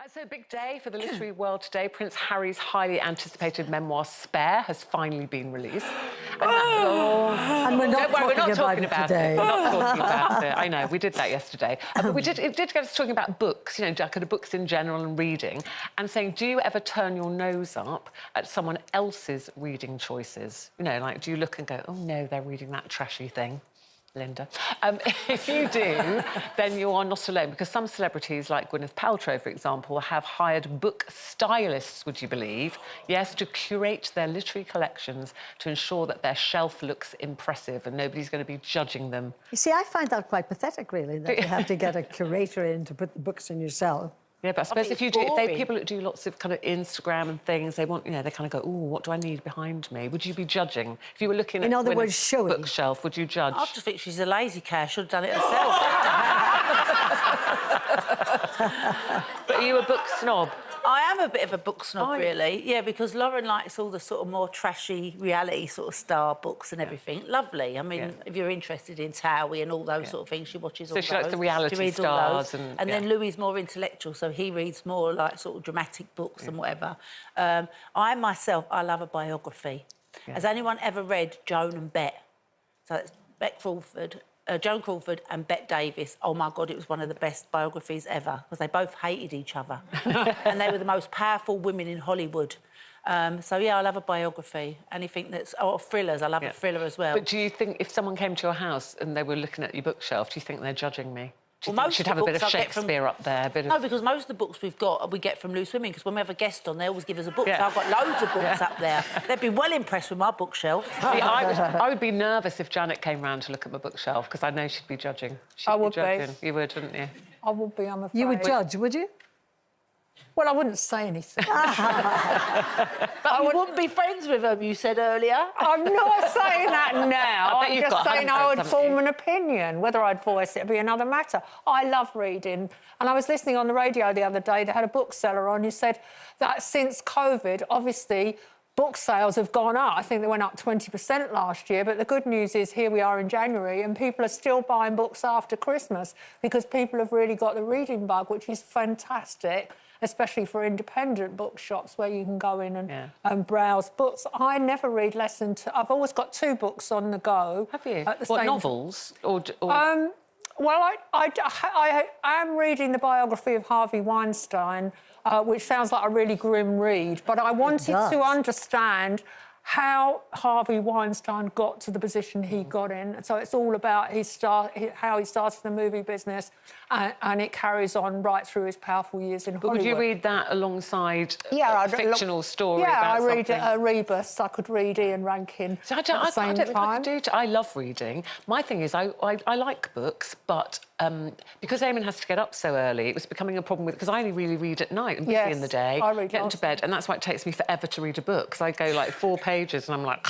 So big day for the literary world today. Prince Harry's highly anticipated memoir Spare has finally been released. And we're not talking about it today. We're not talking about it. I know, we did that yesterday. But it did get us talking about books, you know, kind of books in general and reading, and saying, do you ever turn your nose up at someone else's reading choices? You know, like, do you look and go, oh, no, they're reading that trashy thing? Linda. If you do, then you are not alone, because some celebrities, like Gwenyth Paltrow, for example, have hired book stylists, would you believe? Yes, to curate their literary collections to ensure that their shelf looks impressive and nobody's going to be judging them. You see, I find that quite pathetic, really, that you have to get a curator in to put the books in yourself. Yeah, but I suppose if you do, people that do lots of kind of Instagram and things, they want, you know, they kind of go, oh, what do I need behind me? Would you be judging? If you were looking at Gwyneth's bookshelf, would you judge? I just think she's a lazy cat. Should have done it herself. But are you a book snob? I am a bit of a book snob, really. Yeah, because Lauren likes all the sort of more trashy reality sort of star books and everything. Lovely. I mean, if you're interested in Towie and all those sort of things, she watches all those. So she likes the reality stars. And then Louis is more intellectual, so he reads more like sort of dramatic books and whatever. I myself, I love a biography. Yeah. Has anyone ever read Joan and Bet? So it's Joan Crawford and Bette Davis. Oh, my God, it was one of the best biographies ever, because they both hated each other. And they were the most powerful women in Hollywood. So, yeah, I love a biography. Anything that's... Oh, thrillers. I love a thriller as well. But do you think if someone came to your house and they were looking at your bookshelf, do you think they're judging me? Do you think you should have a bit of Shakespeare up there? No, because most of the books we get from Loose Women, because when we have a guest on, they always give us a book. So I've got loads of books up there. They'd be well impressed with my bookshelf. See, I would be nervous if Janet came round to look at my bookshelf, because I know she'd be judging. I would be. You would, wouldn't you? I would be, I'm afraid. You would judge, would you? Well, I wouldn't say anything. But you wouldn't be friends with them, you said earlier. I'm not saying that now. I'm just saying I would form an opinion. Whether I'd voice it would be another matter. I love reading. And I was listening on the radio the other day, they had a bookseller on who said that since COVID, obviously, book sales have gone up. I think they went up 20% last year, but the good news is here we are in January and people are still buying books after Christmas because people have really got the reading bug, which is fantastic, especially for independent bookshops where you can go in and browse books. I never read less than two. I've always got 2 books on the go. Have you? What, novels? Or... Well, I am reading the biography of Harvey Weinstein, which sounds like a really grim read, but I wanted to understand how Harvey Weinstein got to the position he got in. So it's all about how he started the movie business, and it carries on right through his powerful years in Hollywood. But would you read that alongside a fictional story about I read a Rebus. I could read Ian Rankin at the same time. I love reading. My thing is, I like books, but because Eamon has to get up so early, it was becoming a problem because I only really read at night. I'm busy in the day, get into bed, and that's why it takes me forever to read a book, because I go, like, 4 pages and I'm like...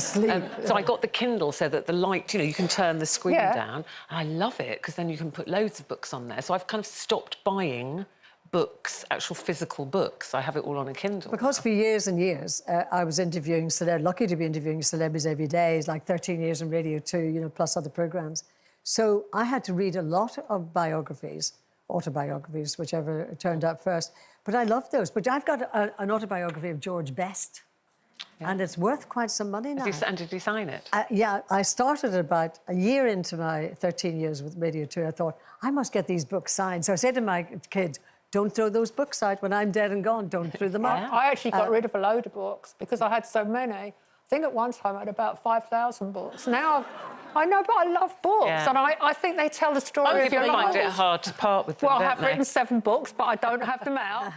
sleep. So I got the Kindle so that the light, you know, you can turn the screen down. And I love it, because then you can put loads of books on there. So I've kind of stopped buying books, actual physical books. I have it all on a Kindle. Because for years and years, I was interviewing lucky to be interviewing celebrities every day. It's like 13 years on Radio 2, you know, plus other programmes. So I had to read a lot of biographies, autobiographies, whichever turned up first. But I love those. But I've got an autobiography of George Best, and it's worth quite some money now. And did you sign it? Yeah, I started about a year into my 13 years with Radio 2. I thought, I must get these books signed. So I said to my kids, don't throw those books out when I'm dead and gone. Don't throw them out. I actually got rid of a load of books because I had so many. I think at one time I had about 5,000 books. Now, I know, but I love books, and I think they tell the story of your life. People find it hard to part with them, Well, I have written 7 books, but I don't have them out.